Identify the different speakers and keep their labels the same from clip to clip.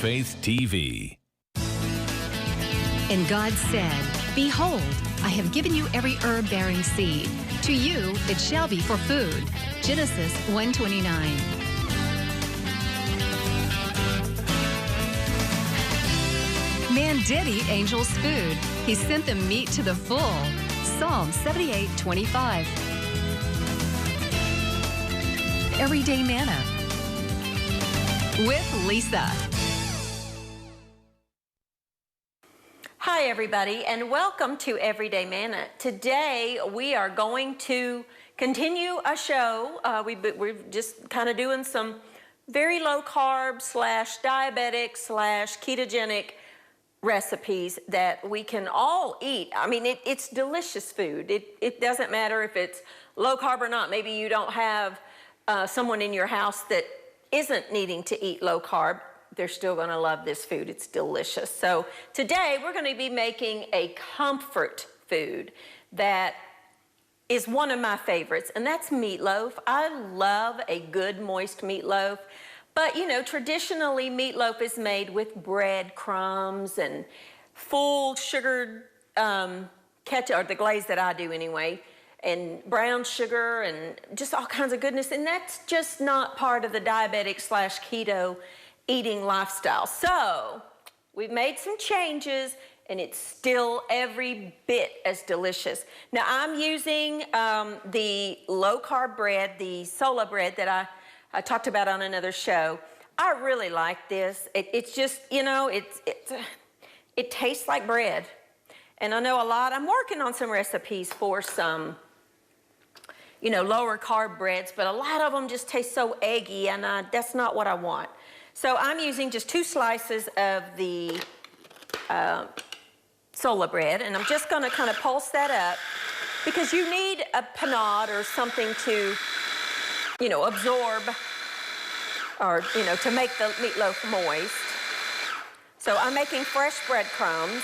Speaker 1: Faith TV.
Speaker 2: And God said, "Behold, I have given you every herb-bearing seed. To you it shall be for food." Genesis 1:29. Man did eat angels' food. He sent them meat to the full. Psalm 78:25. Everyday Manna with Lisa.
Speaker 3: Hi everybody, and welcome to Everyday Manna. Today we are going to continue a show. We're just kind of doing some very low carb / diabetic / ketogenic recipes that we can all eat. I mean, it's delicious food. It doesn't matter if it's low carb or not. Maybe you don't have someone in your house that isn't needing to eat low carb. They're still going to love this food. It's delicious. So today we're going to be making a comfort food that is one of my favorites, and that's meatloaf. I love a good moist meatloaf. But, you know, traditionally meatloaf is made with breadcrumbs and full sugared ketchup, or the glaze that I do anyway, and brown sugar and just all kinds of goodness. And that's just not part of the diabetic / keto eating lifestyle. So we've made some changes, and it's still every bit as delicious. Now I'm using the low carb bread, the Sola bread that I talked about on another show. I really like this. It's just, you know, it tastes like bread. And I know I'm working on some recipes for some, you know, lower carb breads, but a lot of them just taste so eggy, and that's not what I want. So I'm using just 2 slices of the Sola bread, and I'm just gonna kind of pulse that up because you need a panade or something to, you know, absorb, or, you know, to make the meatloaf moist. So I'm making fresh breadcrumbs.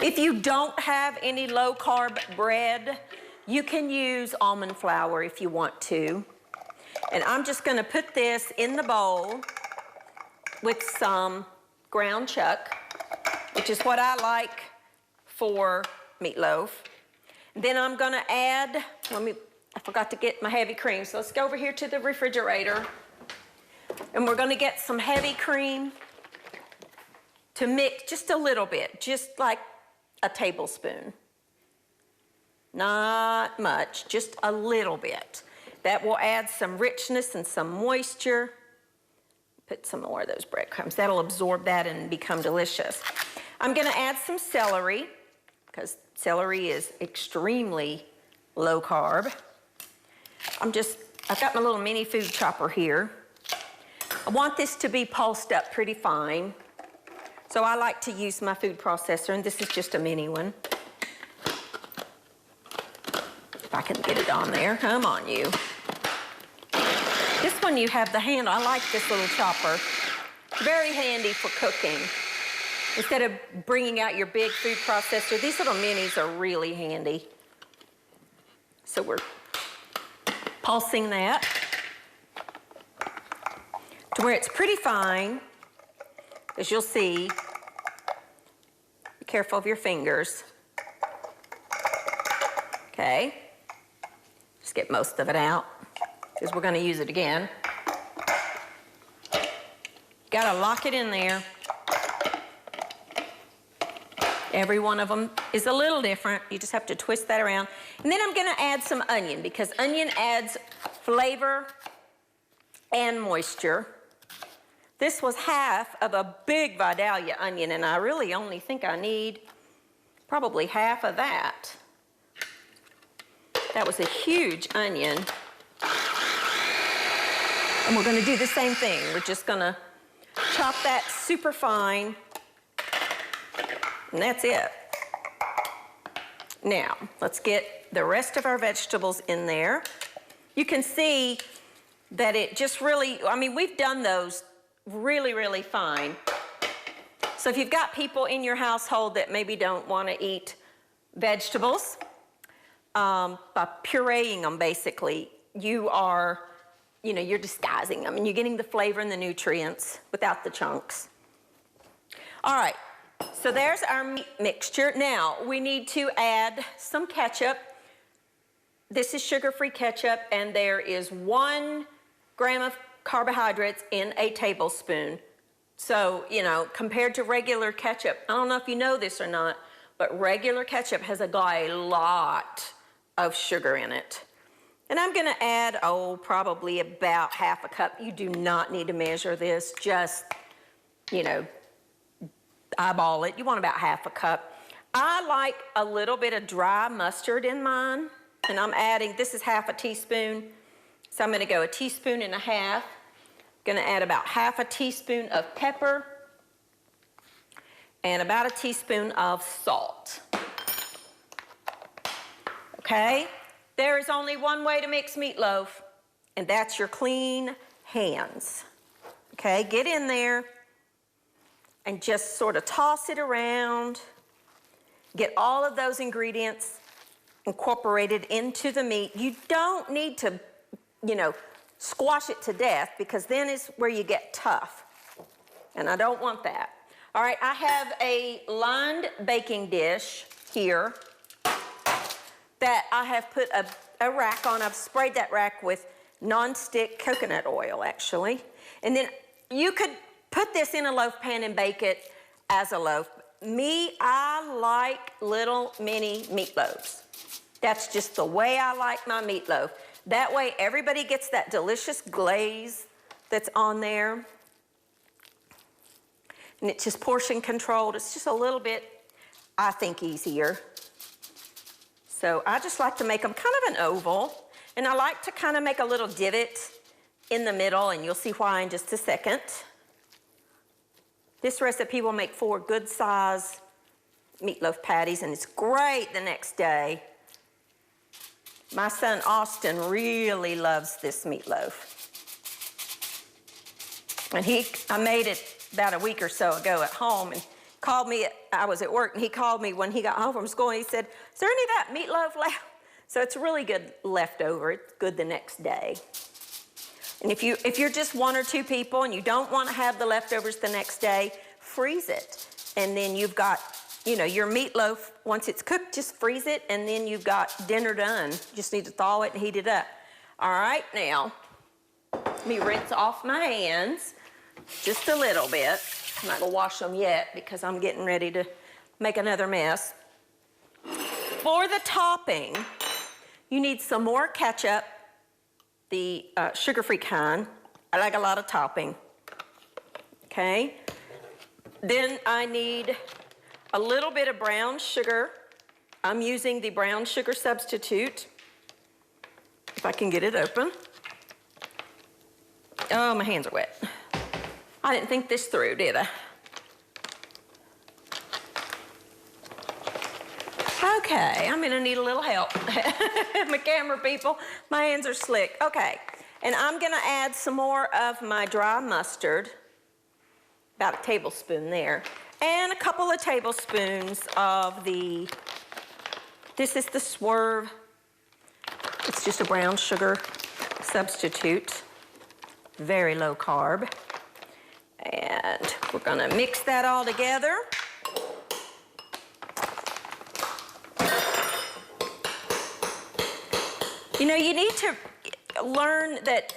Speaker 3: If you don't have any low carb bread, you can use almond flour if you want to. And I'm just going to put this in the bowl with some ground chuck, which is what I like for meatloaf. Then I'm going to add, I forgot to get my heavy cream, so let's go over here to the refrigerator. And we're going to get some heavy cream to mix just a little bit, just like a tablespoon. Not much, just a little bit. That will add some richness and some moisture. Put some more of those breadcrumbs. That'll absorb that and become delicious. I'm going to add some celery, because celery is extremely low carb. I've got my little mini food chopper here. I want this to be pulsed up pretty fine. So I like to use my food processor, and this is just a mini one. If I can get it on there. Come on, you. This one you have the handle. I like this little chopper. Very handy for cooking. Instead of bringing out your big food processor, these little minis are really handy. So we're pulsing that to where it's pretty fine, as you'll see. Be careful of your fingers. Okay. Just get most of it out, because we're going to use it again. Got to lock it in there. Every one of them is a little different. You just have to twist that around. And then I'm going to add some onion, because onion adds flavor and moisture. This was half of a big Vidalia onion, and I really only think I need probably half of that. That was a huge onion. And we're going to do the same thing. We're just going to chop that super fine. And that's it. Now, let's get the rest of our vegetables in there. You can see that it just really, I mean, we've done those really, really fine. So if you've got people in your household that maybe don't want to eat vegetables, by pureeing them basically, you are you're disguising them and you're getting the flavor and the nutrients without the chunks. All right, so there's our meat mixture. Now, we need to add some ketchup. This is sugar-free ketchup, and there is 1 gram of carbohydrates in a tablespoon. So, compared to regular ketchup, I don't know if you know this or not, but regular ketchup has got a lot of sugar in it. And I'm gonna add, probably about half a cup. You do not need to measure this, just, eyeball it. You want about half a cup. I like a little bit of dry mustard in mine, and I'm adding, this is half a teaspoon, so I'm gonna go 1.5 teaspoons. Gonna add about half a teaspoon of pepper and about 1 teaspoon of salt. Okay? There is only one way to mix meatloaf, and that's your clean hands. Okay, get in there and just sort of toss it around. Get all of those ingredients incorporated into the meat. You don't need to, squash it to death, because then is where you get tough. And I don't want that. All right, I have a lined baking dish here that I have put a rack on. I've sprayed that rack with non-stick coconut oil, actually. And then you could put this in a loaf pan and bake it as a loaf. I like little mini meatloaves. That's just the way I like my meatloaf. That way everybody gets that delicious glaze that's on there. And it's just portion controlled. It's just a little bit, I think, easier. So I just like to make them kind of an oval, and I like to kind of make a little divot in the middle, and you'll see why in just a second. This recipe will make 4 good size meatloaf patties, and it's great the next day. My son Austin really loves this meatloaf. And I made it about a week or so ago at home, and called me, I was at work, and he called me when he got home from school, and he said, is there any of that meatloaf left? So it's really good leftover. It's good the next day. And if you're just 1 or 2 people and you don't want to have the leftovers the next day, freeze it. And then you've got, your meatloaf, once it's cooked, just freeze it, and then you've got dinner done. You just need to thaw it and heat it up. All right, now, let me rinse off my hands just a little bit. I'm not gonna wash them yet because I'm getting ready to make another mess. For the topping, you need some more ketchup, the sugar-free kind. I like a lot of topping, okay? Then I need a little bit of brown sugar. I'm using the brown sugar substitute, if I can get it open. Oh, my hands are wet. I didn't think this through, did I? Okay, I'm gonna need a little help. My camera people, my hands are slick. Okay, and I'm gonna add some more of my dry mustard, about 1 tablespoon there, and a couple of tablespoons of this is the Swerve. It's just a brown sugar substitute, very low carb. And we're gonna mix that all together. You need to learn that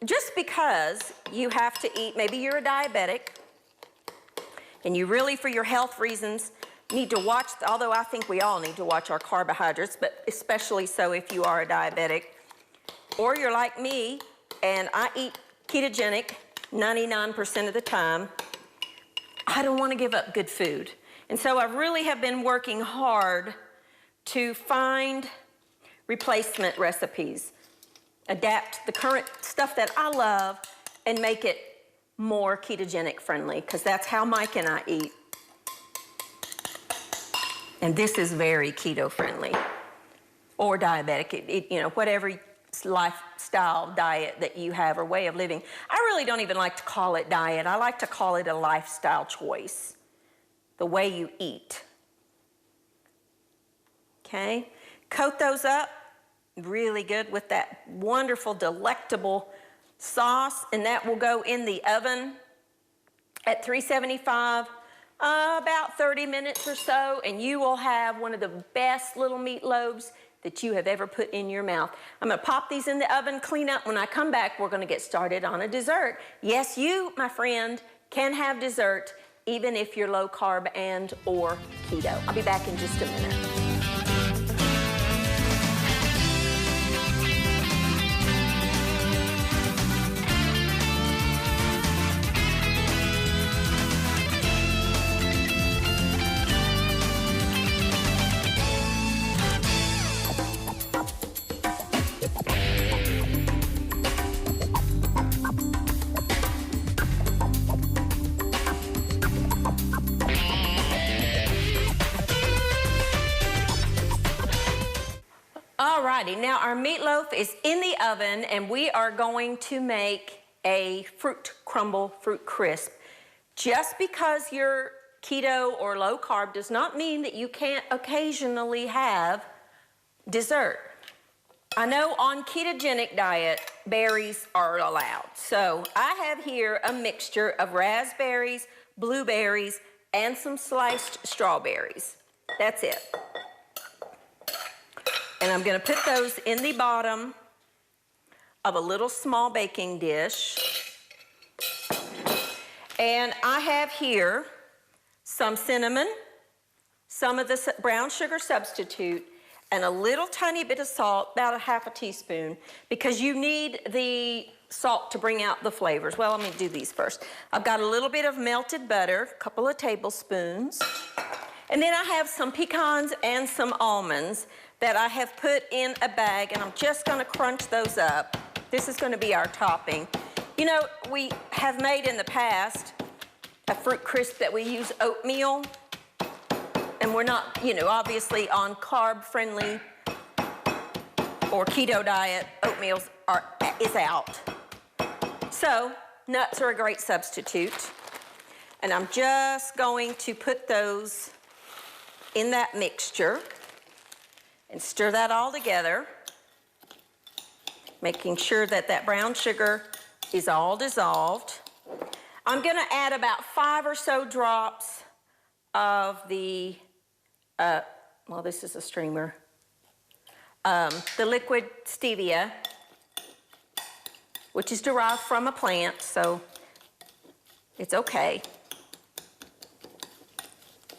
Speaker 3: just because you have to eat, maybe you're a diabetic, and you really, for your health reasons, need to watch, although I think we all need to watch our carbohydrates, but especially so if you are a diabetic, or you're like me, and I eat ketogenic 99% of the time. I don't want to give up good food. And so I really have been working hard to find replacement recipes, adapt the current stuff that I love and make it more ketogenic friendly, because that's how Mike and I eat. And this is very keto friendly, or diabetic, whatever lifestyle diet that you have or way of living. I really don't even like to call it diet. I like to call it a lifestyle choice, the way you eat. Okay, coat those up really good with that wonderful, delectable sauce, and that will go in the oven at 375, about 30 minutes or so, and you will have one of the best little meatloaves that you have ever put in your mouth. I'm gonna pop these in the oven, clean up. When I come back, we're gonna get started on a dessert. Yes, you, my friend, can have dessert even if you're low carb and or keto. I'll be back in just a minute. Alrighty, now our meatloaf is in the oven and we are going to make a fruit crumble, fruit crisp. Just because you're keto or low carb does not mean that you can't occasionally have dessert. I know on ketogenic diet, berries are allowed. So I have here a mixture of raspberries, blueberries, and some sliced strawberries. That's it. And I'm gonna put those in the bottom of a little small baking dish. And I have here some cinnamon, some of the brown sugar substitute, and a little tiny bit of salt, about a half a teaspoon, because you need the salt to bring out the flavors. Well, let me do these first. I've got a little bit of melted butter, a couple of tablespoons. And then I have some pecans and some almonds that I have put in a bag, and I'm just gonna crunch those up. This is gonna be our topping. You know, we have made in the past a fruit crisp that we use oatmeal, and we're not, you know, obviously on carb-friendly or keto diet, oatmeal is out. So, nuts are a great substitute. And I'm just going to put those in that mixture and stir that all together, making sure that that brown sugar is all dissolved. I'm gonna add about 5 or so drops of the, well, this is a streamer, the liquid stevia, which is derived from a plant, so it's okay.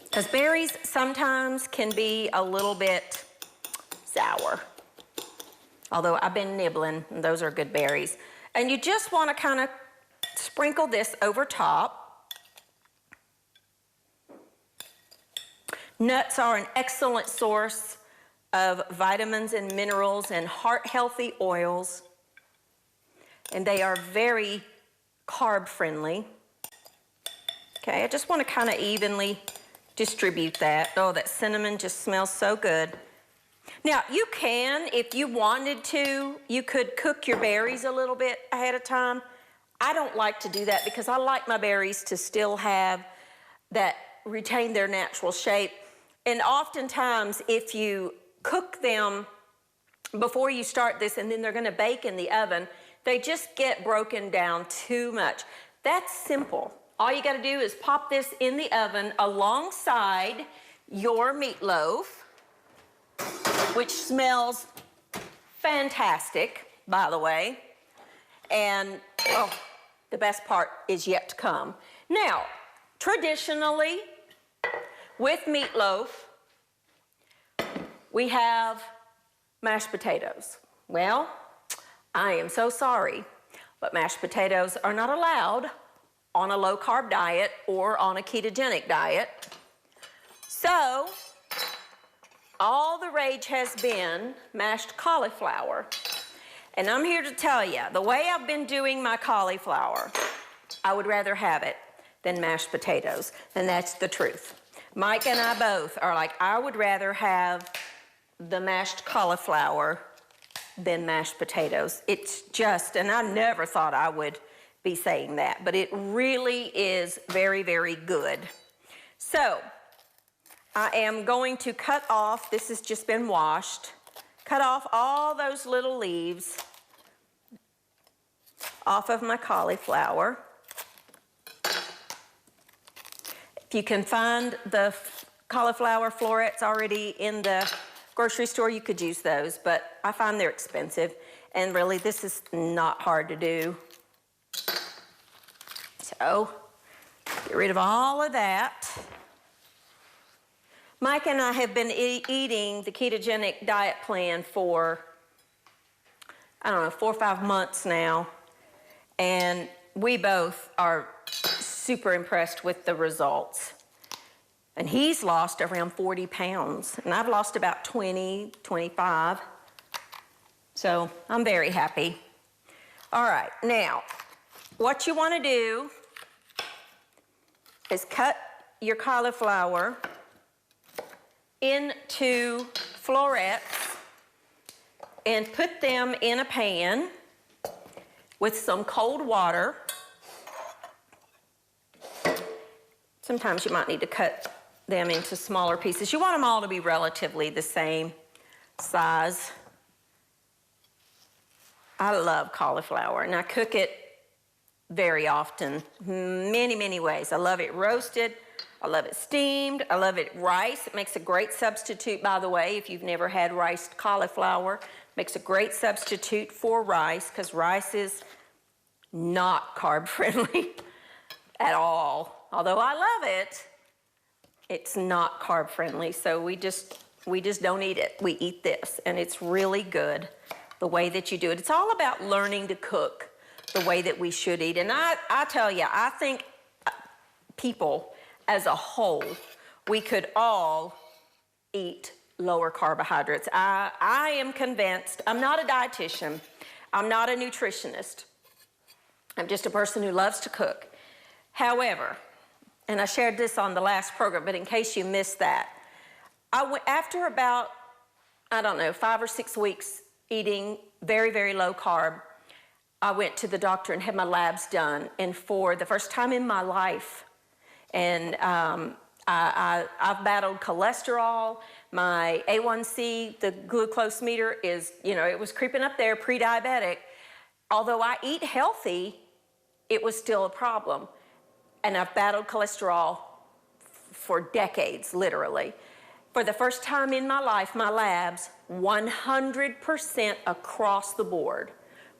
Speaker 3: Because berries sometimes can be a little bit sour. Although I've been nibbling, and those are good berries. And you just want to kind of sprinkle this over top. Nuts are an excellent source of vitamins and minerals and heart-healthy oils. And they are very carb-friendly. Okay, I just want to kind of evenly distribute that. Oh, that cinnamon just smells so good. Now, you can, if you wanted to, you could cook your berries a little bit ahead of time. I don't like to do that because I like my berries to still have that, retain their natural shape. And oftentimes, if you cook them before you start this and then they're gonna bake in the oven, they just get broken down too much. That's simple. All you gotta do is pop this in the oven alongside your meatloaf, which smells fantastic, by the way. And, oh, the best part is yet to come. Now, traditionally, with meatloaf, we have mashed potatoes. Well, I am so sorry, but mashed potatoes are not allowed on a low-carb diet or on a ketogenic diet. So, all the rage has been mashed cauliflower. And I'm here to tell you, the way I've been doing my cauliflower, I would rather have it than mashed potatoes. And that's the truth. Mike and I both are like, I would rather have the mashed cauliflower than mashed potatoes. It's just, and I never thought I would be saying that, but it really is very, very good. So, I am going to cut off, this has just been washed, cut off all those little leaves. off of my cauliflower. If you can find the cauliflower florets already in the grocery store, you could use those, but I find they're expensive, and really this is not hard to do. So, get rid of all of that. Mike and I have been eating the ketogenic diet plan for, I don't know, 4 or 5 months now, and we both are super impressed with the results. And he's lost around 40 pounds, and I've lost about 20, 25. So I'm very happy. All right, now, what you want to do is cut your cauliflower into florets and put them in a pan with some cold water. Sometimes you might need to cut them into smaller pieces. You want them all to be relatively the same size. I love cauliflower, and I cook it very often, many, many ways. I love it roasted. I love it steamed. I love it rice. It makes a great substitute, by the way, if you've never had riced cauliflower. Makes a great substitute for rice, because rice is not carb friendly at all. Although I love it, it's not carb friendly, so we just don't eat it. We eat this, and it's really good the way that you do it. It's all about learning to cook the way that we should eat. And I tell you, I think people as a whole, we could all eat lower carbohydrates. I am convinced. I'm not a dietitian. I'm not a nutritionist. I'm just a person who loves to cook. However, and I shared this on the last program, but in case you missed that, after about, I don't know, 5 or 6 weeks eating very, very low carb, I went to the doctor and had my labs done. And for the first time in my life, and I've battled cholesterol, my A1C, the glucose meter is, it was creeping up there, pre-diabetic. Although I eat healthy, it was still a problem. And I've battled cholesterol for decades, literally. For the first time in my life, my labs, 100% across the board,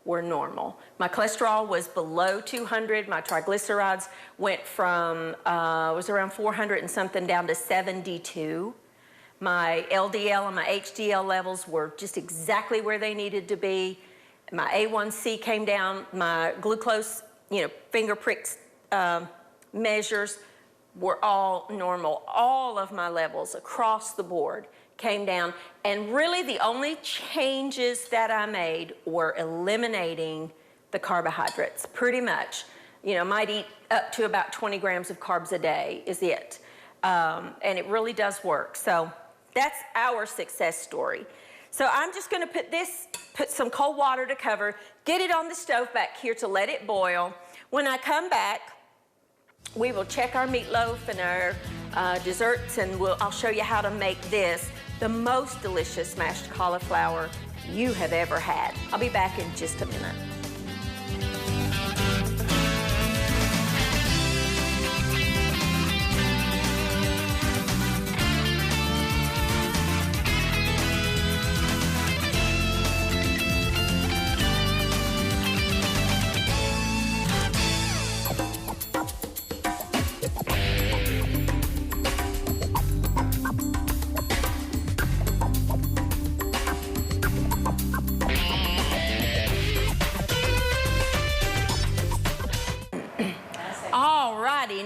Speaker 3: were normal. My cholesterol was below 200. My triglycerides went from, was around 400 and something down to 72. My LDL and my HDL levels were just exactly where they needed to be. My A1C came down. My glucose, finger pricks, measures were all normal. All of my levels across the board came down, and really the only changes that I made were eliminating the carbohydrates, pretty much. Might eat up to about 20 grams of carbs a day is it. And it really does work. So that's our success story. So I'm just gonna put some cold water to cover, get it on the stove back here to let it boil. When I come back, we will check our meatloaf and our desserts, and I'll show you how to make this the most delicious mashed cauliflower you have ever had. I'll be back in just a minute.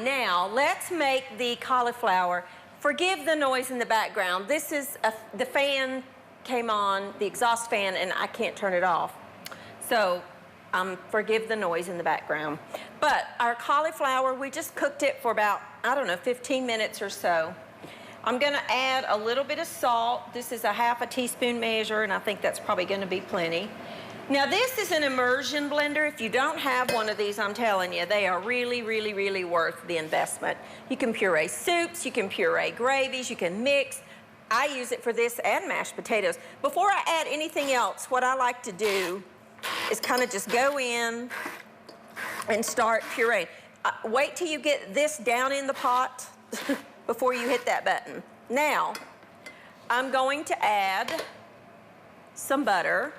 Speaker 3: Now, let's make the cauliflower. Forgive the noise in the background. This is, the fan came on, the exhaust fan, and I can't turn it off. So, forgive the noise in the background. But our cauliflower, we just cooked it for about, 15 minutes or so. I'm gonna add a little bit of salt. This is a half a teaspoon measure, and I think that's probably gonna be plenty. Now this is an immersion blender. If you don't have one of these, I'm telling you, they are really, really, really worth the investment. You can puree soups, you can puree gravies, you can mix. I use it for this and mashed potatoes. Before I add anything else, what I like to do is kind of just go in and start pureeing. Wait till you get this down in the pot before you hit that button. Now, I'm going to add some butter,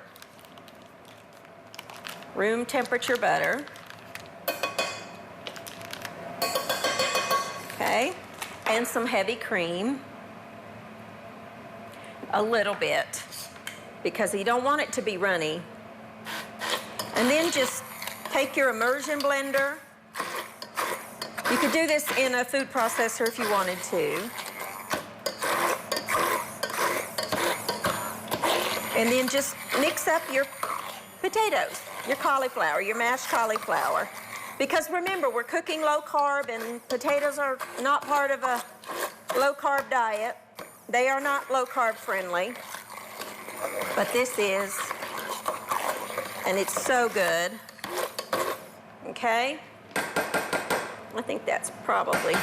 Speaker 3: room temperature butter. Okay, and some heavy cream. A little bit, because you don't want it to be runny. And then just take your immersion blender. You could do this in a food processor if you wanted to. And then just mix up your potatoes, your cauliflower, your mashed cauliflower. Because remember, we're cooking low carb and potatoes are not part of a low carb diet. They are not low carb friendly, but this is, and it's so good. Okay, I think that's probably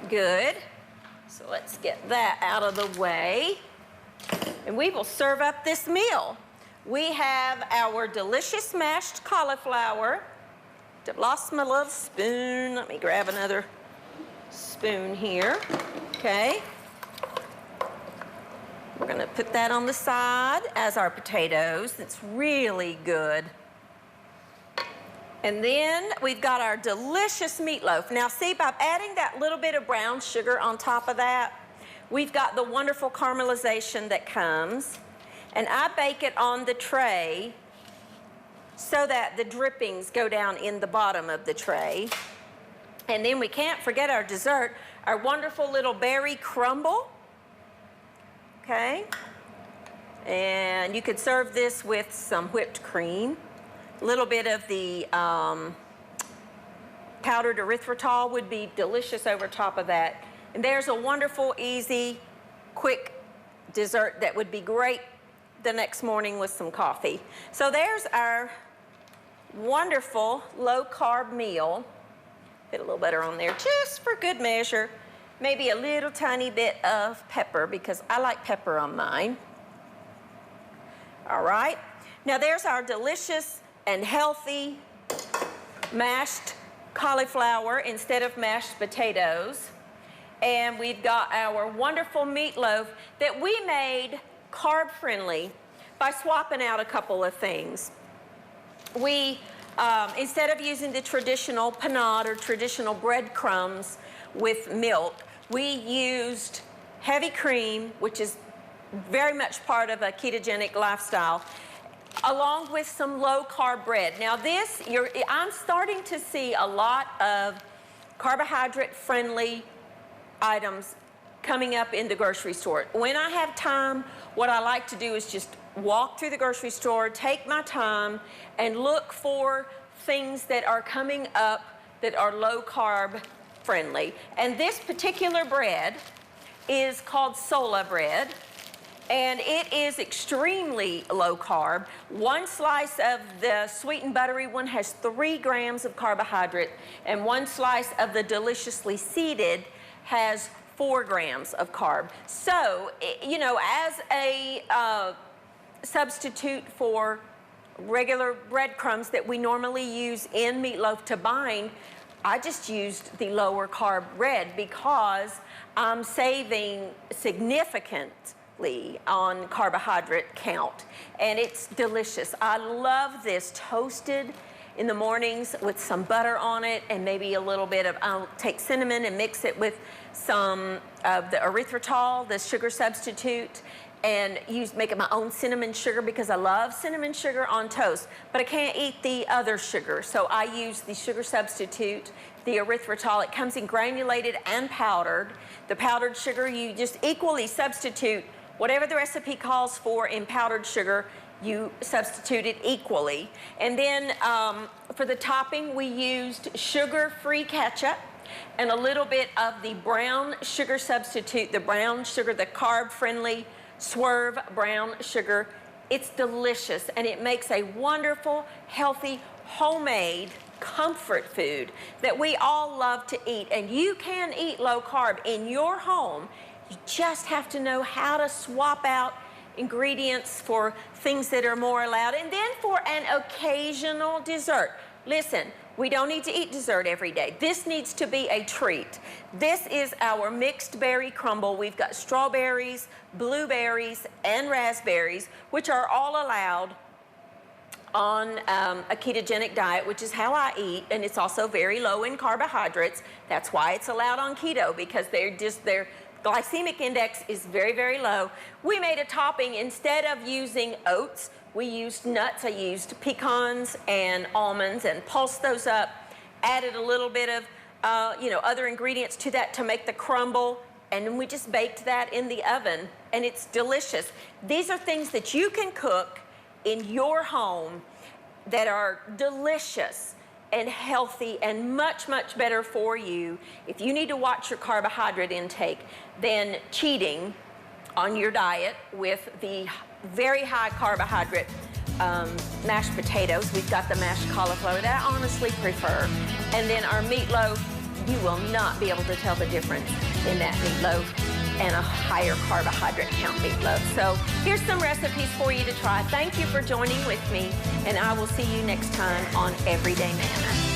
Speaker 3: good. So let's get that out of the way, and we will serve up this meal. We have our delicious mashed cauliflower. Lost my little spoon. Let me grab another spoon here. Okay. We're going to put that on the side as our potatoes. It's really good. And then we've got our delicious meatloaf. Now see, by adding that little bit of brown sugar on top of that, we've got the wonderful caramelization that comes. And I bake it on the tray so that the drippings go down in the bottom of the tray. And then we can't forget our dessert, our wonderful little berry crumble. Okay, and you could serve this with some whipped cream. A little bit of the powdered erythritol would be delicious over top of that. And there's a wonderful, easy, quick dessert that would be great the next morning with some coffee. So there's our wonderful low-carb meal. Put a little butter on there just for good measure. Maybe a little tiny bit of pepper, because I like pepper on mine. All right. Now there's our delicious and healthy mashed cauliflower instead of mashed potatoes. And we've got our wonderful meatloaf that we made carb-friendly by swapping out a couple of things. We, instead of using the traditional panade or traditional breadcrumbs with milk, we used heavy cream, which is very much part of a ketogenic lifestyle, along with some low-carb bread. Now this, I'm starting to see a lot of carbohydrate-friendly items coming up in the grocery store. When I have time, what I like to do is just walk through the grocery store, take my time, and look for things that are coming up that are low-carb friendly. And this particular bread is called Sola bread, and it is extremely low carb. One slice of the sweet and buttery one has 3 grams of carbohydrate, and one slice of the deliciously seeded has 4 grams of carb. So, you know, as a substitute for regular breadcrumbs that we normally use in meatloaf to bind, I just used the lower carb bread because I'm saving significantly on carbohydrate count, and it's delicious. I love this toasted in the mornings with some butter on it and maybe a little bit of, I'll take cinnamon and mix it with some of the erythritol, the sugar substitute, and make it my own cinnamon sugar because I love cinnamon sugar on toast, but I can't eat the other sugar. So I use the sugar substitute, the erythritol. It comes in granulated and powdered. The powdered sugar, you just equally substitute whatever the recipe calls for in powdered sugar, you substitute it equally. And then for the topping, we used sugar-free ketchup and a little bit of the brown sugar substitute, the brown sugar, the carb-friendly Swerve brown sugar. It's delicious, and it makes a wonderful, healthy, homemade comfort food that we all love to eat. And you can eat low carb in your home. You just have to know how to swap out ingredients for things that are more allowed. And then for an occasional dessert. Listen, we don't need to eat dessert every day. This needs to be a treat. This is our mixed berry crumble. We've got strawberries, blueberries, and raspberries, which are all allowed on a ketogenic diet, which is how I eat, and it's also very low in carbohydrates. That's why it's allowed on keto, because their glycemic index is very, very low. We made a topping. Instead of using oats, we used nuts. I used pecans and almonds and pulsed those up, added a little bit of other ingredients to that to make the crumble, and then we just baked that in the oven, and it's delicious. These are things that you can cook in your home that are delicious and healthy and much, much better for you. If you need to watch your carbohydrate intake, then cheating on your diet with the very high carbohydrate mashed potatoes. We've got the mashed cauliflower that I honestly prefer. And then our meatloaf, you will not be able to tell the difference in that meatloaf and a higher carbohydrate count meatloaf. So here's some recipes for you to try. Thank you for joining with me, and I will see you next time on Everyday Mana.